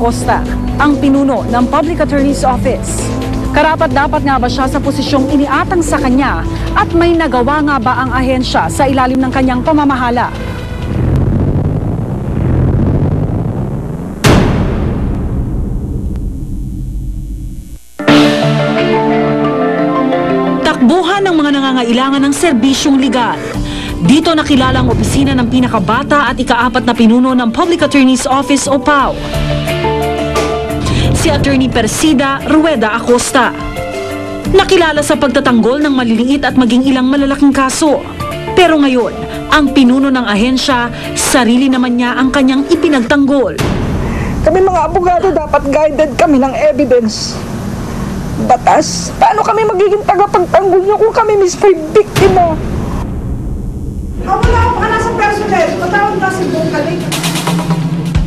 Acosta, ang pinuno ng Public Attorney's Office. Karapat-dapat nga ba siya sa posisyong iniatang sa kanya at may nagawa nga ba ang ahensya sa ilalim ng kanyang pamamahala? Takbuhan ng mga nangangailangan ng serbisyong legal. Dito nakilala ang opisina ng pinakabata at ika-4 na pinuno ng Public Attorney's Office o PAO. Si Attorney Persida Rueda Acosta. Nakilala sa pagtatanggol ng maliliit at maging ilang malalaking kaso. Pero ngayon, ang pinuno ng ahensya, sarili naman niya ang kanyang ipinagtanggol. Kami mga abogado dapat guided kami ng evidence. Batas, paano kami magiging tagapagtanggol niyo kung kami mismo'y biktima? Wala ako nasa personel. Patawag na si Bungkalik.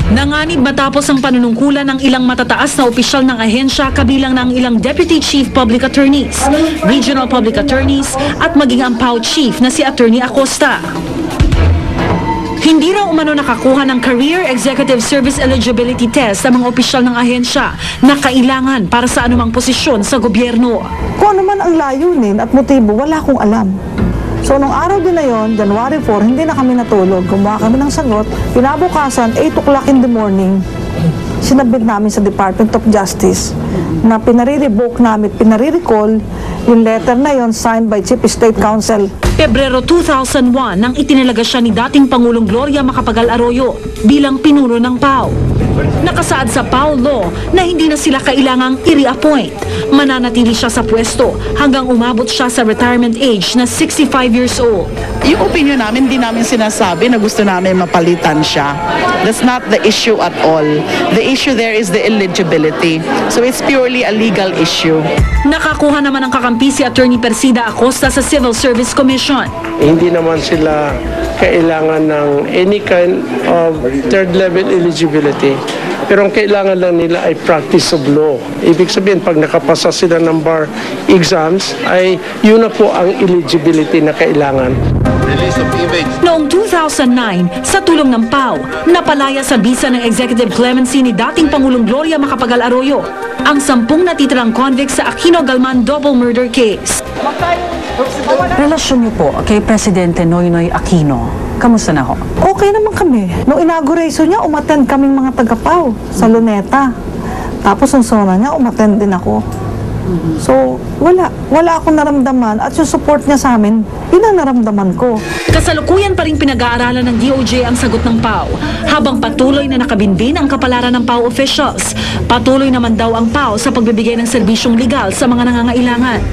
Nanganib matapos ang panunungkulan ng ilang matataas na opisyal ng ahensya kabilang ng ilang Deputy Chief Public Attorneys, Regional Public Attorneys at maging ang PAO Chief na si Attorney Acosta. Hindi raw umano nakakuha ng Career Executive Service Eligibility Test ang mga opisyal ng ahensya na kailangan para sa anumang posisyon sa gobyerno. Kung ano man ang layunin at motibo, wala akong alam. So, nung araw din na yon, January 4, hindi na kami natulog. Gumawa kami ng sagot. Kinabukasan, 8 o'clock in the morning, sinabit namin sa Department of Justice na pinare-revoke namin, pinare-recall yung letter na yon signed by Chief State Counsel. Pebrero 2001 nang itinalaga siya ni dating Pangulong Gloria Macapagal Arroyo bilang pinuno ng PAO. Nakasaad sa PAO law na hindi na sila kailangang i-reappoint. Mananatili siya sa pwesto hanggang umabot siya sa retirement age na 65 years old. Yung opinion namin, hindi namin sinasabi na gusto namin mapalitan siya. That's not the issue at all. The issue there is the eligibility. So it's purely a legal issue. Nakakuha naman ang kakampi si Attorney Persida Acosta sa Civil Service Commission. Hindi naman sila kailangan ng any kind of third-level eligibility. Pero ang kailangan lang nila ay practice of law. Ibig sabihin, pag nakapasa sila ng bar exams, ay yun na po ang eligibility na kailangan. Noong 2009, sa tulong ng PAO, napalaya sa bisa ng Executive Clemency ni dating Pangulong Gloria Macapagal Arroyo ang 10 natitirang convicts sa Aquino Galman double murder case. Relasyon niyo po kay Presidente Noynoy Aquino, kamusta na ho? Okay naman kami. Nung inauguration niya, umattend kaming mga taga-PAO sa Luneta. Tapos ang sona niya, umattend din ako. So, wala akong naramdaman at yung support niya sa amin, yun ang naramdaman ko. Kasalukuyan pa rin pinag-aaralan ng DOJ ang sagot ng PAO, habang patuloy na nakabinbin ang kapalaran ng PAO officials. Patuloy naman daw ang PAO sa pagbibigay ng serbisyong legal sa mga nangangailangan.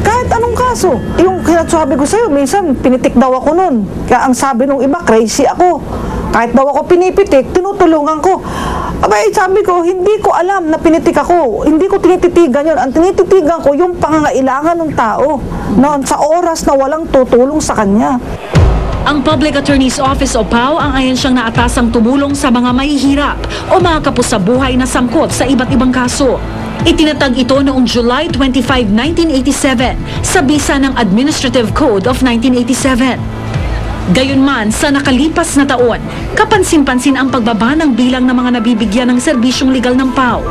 Kahit anong kaso, yung kinasabi ko sa'yo, minsan pinitik daw ako nun. Kaya ang sabi nung iba, crazy ako. Kahit daw ako pinipitik, tinutulungan ko. Abay, sabi ko, hindi ko alam na pinitik ako. Hindi ko tinititigan yun. Ang tinititigan ko, yung pangangailangan ng tao noon sa oras na walang tutulong sa kanya. Ang Public Attorney's Office o PAO ang ahensyang naatasang tumulong sa mga mahihirap o mga kapos sa buhay na sangkot sa iba't ibang kaso. Itinatag ito noong July 25, 1987 sa bisa ng Administrative Code of 1987. Gayunman, sa nakalipas na taon, kapansin-pansin ang pagbaba ng bilang ng mga nabibigyan ng serbisyong legal ng PAO.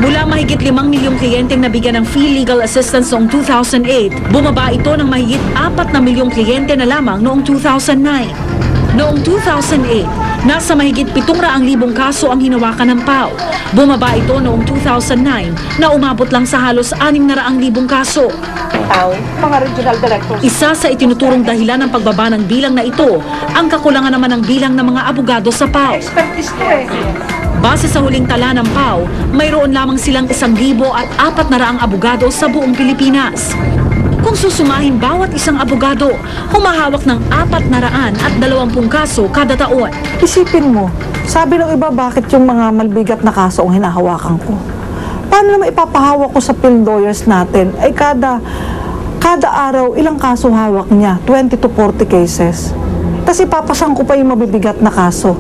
Mula mahigit 5 milyong kliyenteng nabigyan ng free legal assistance noong 2008, bumaba ito ng mahigit 4 na milyong kliyente na lamang noong 2009. Noong 2008, nasa mahigit 700,000 kaso ang hinawakan ng PAO. Bumaba ito noong 2009 na umabot lang sa halos 600,000 kaso. Mga regional directors. Isa sa itinuturong dahilan ng pagbaba ng bilang na ito, ang kakulangan naman ng bilang ng mga abogado sa PAO. Base sa huling tala ng PAO, mayroon lamang silang 1,400 abogado sa buong Pilipinas. Kung susumahin bawat isang abogado, humahawak ng 420 kaso kada taon. Isipin mo, sabi ng iba, bakit yung mga malbigat na kaso ang hinahawakan ko? Paano naman ipapahawak ko sa field lawyers natin? Ay kada araw, ilang kaso hawak niya? 20 to 40 cases. Tapos ipapasang ko pa yung mabibigat na kaso.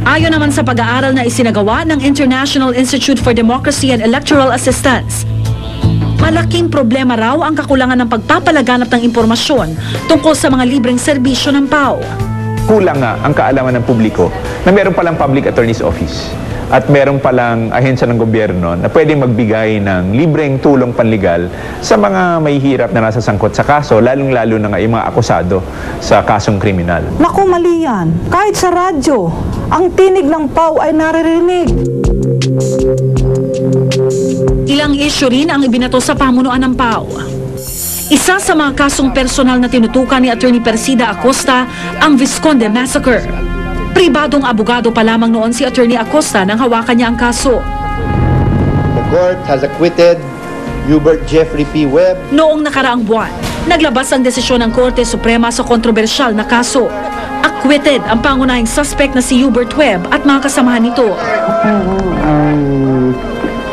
Ayon naman sa pag-aaral na isinagawa ng International Institute for Democracy and Electoral Assistance, malaking problema raw ang kakulangan ng pagpapalaganap ng impormasyon tungkol sa mga libreng serbisyo ng PAO. kulang nga ang kaalaman ng publiko na meron palang public attorney's office at meron palang ahensya ng gobyerno na pwedeng magbigay ng libreng tulong panligal sa mga mahihirap na nasa sangkot sa kaso, lalong-lalo na nga yung mga akusado sa kasong kriminal. Naku, mali yan. Kahit sa radyo, ang tinig ng PAW ay naririnig. Ilang issue rin ang ibinato sa pamunuan ng PAW. Isa sa mga kasong personal na tinutukan ni Attorney Persida Acosta ang Visconde Massacre. Pribadong abogado pa lamang noon si Attorney Acosta nang hawakan niya ang kaso. The court has acquitted Hubert Jeffrey P. Webb. Noong nakaraang buwan, naglabas ang desisyon ng Korte Suprema sa kontrobersyal na kaso. Acquitted ang pangunahing suspect na si Hubert Webb at mga kasamahan nito.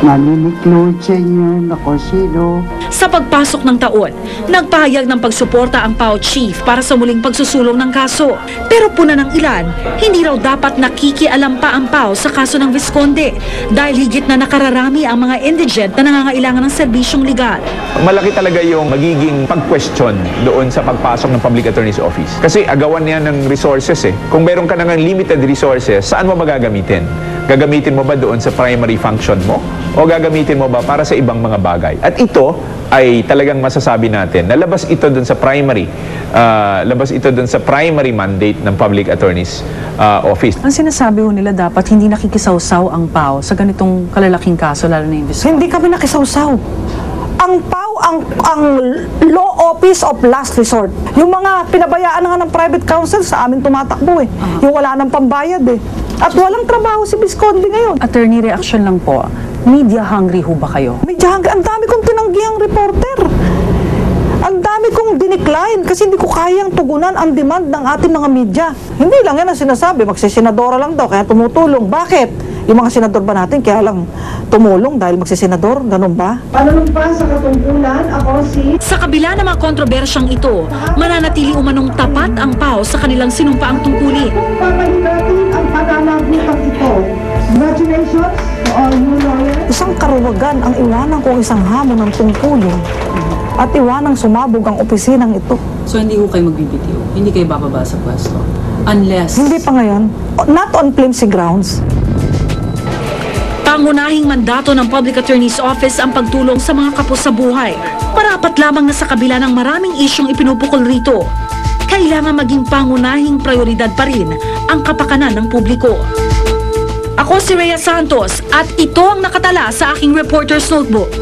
Naniniklod sa inyo na kung sino. Sa pagpasok ng taon, nagpahayag ng pagsuporta ang PAW chief para sa muling pagsusulong ng kaso. Pero puna ng ilan, hindi raw dapat nakikialam pa ang PAW sa kaso ng Visconde dahil higit na nakararami ang mga indigent na nangangailangan ng serbisyong legal. Malaki talaga yung magiging pag-question doon sa pagpasok ng Public Attorney's Office. Kasi agawan niya ng resources eh. Kung meron ka ng limited resources, saan mo magagamitin? Gagamitin mo ba doon sa primary function mo? O gagamitin mo ba para sa ibang mga bagay? At ito ay talagang masasabi natin na labas ito doon sa primary mandate ng Public Attorney's Office. Ang sinasabi ho nila dapat hindi nakikisawsaw ang PAW sa ganitong kalalaking kaso, lalo na yung Visconde. Hindi kami nakisawsaw. Ang PAW, ang Law Office of Last Resort. Yung mga pinabayaan na nga ng private counsel sa amin tumatakbo eh. Yung wala nang pambayad eh. At walang trabaho si Visconde ngayon. Attorney, reaction lang po. Media hungry ho ba kayo? Medyo ang dami kong tinanggihang reporter. Ang dami kong dinecline kasi hindi ko kayang tugunan ang demand ng ating mga media. Hindi lang yan ang sinasabi, magsisenadora lang daw, kaya tumutulong. Bakit? Yung mga senador ba natin kaya lang tumulong dahil magsisenador? Ganun ba? Panunumpa sa katungkulan, ako si... Sa kabila ng mga kontrobersyang ito, mananatili umanong tapat ang PAW sa kanilang sinumpaang tungkulin. Kung papahin natin ang pananagutan ito. Congratulations to all you lawyers. Isang karuwagan ang iwanan kong isang hamon ng tungkulin at iwanang sumabog ang opisinang ito. So hindi ho kayo magbibitiw? Hindi kayo bababa sa pwesto? Unless... Hindi pa ngayon. Not on flimsy grounds. Pangunahing mandato ng Public Attorney's Office ang pagtulong sa mga kapos sa buhay. Parapat lamang na sa kabila ng maraming isyong ipinupukol rito, kailangan maging pangunahing prioridad pa rin ang kapakanan ng publiko. Ako si Rhea Santos at ito ang nakatala sa aking Reporter's Notebook.